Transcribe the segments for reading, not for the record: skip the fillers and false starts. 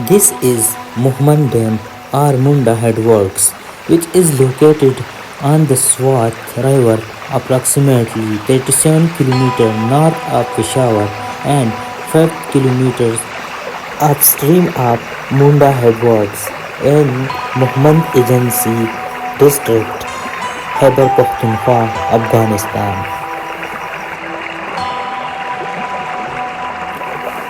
This is Mohmand Dam or Munda Headworks, which is located on the Swat River approximately 37 km north of Peshawar and 5 km upstream of Munda Headworks in Mohmand Agency district, Khyber Pakhtunkhwa, Afghanistan.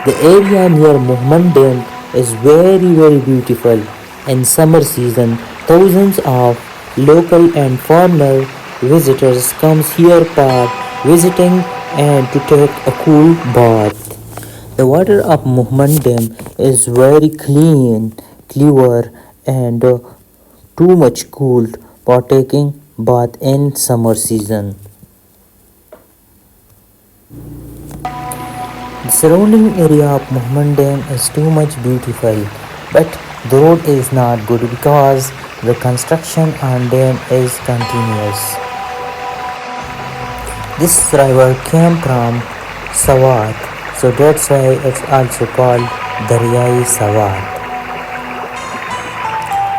The area near Mohmand Dam is very beautiful. In summer season, thousands of local and foreigner visitors comes here for visiting and to take a cool bath. The water of Mohmand Dam is very clean, clear and too much cooled for taking bath in summer season. The surrounding area of Mohmand Dam is too much beautiful, but the road is not good because the construction on dam is continuous. This river came from Swat, so that's why it's also called Daryai Swat.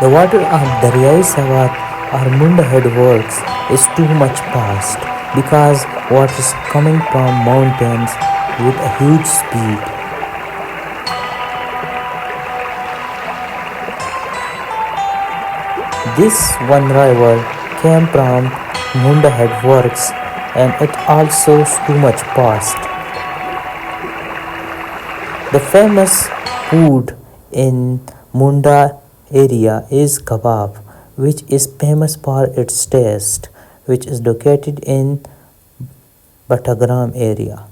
The water of Daryai Swat or Munda Headworks is too much fast because water is coming from mountains with a huge speed. This one river came from Munda Headworks and it also is too much fast. The famous food in Munda area is kebab, which is famous for its taste, which is located in Batagram area.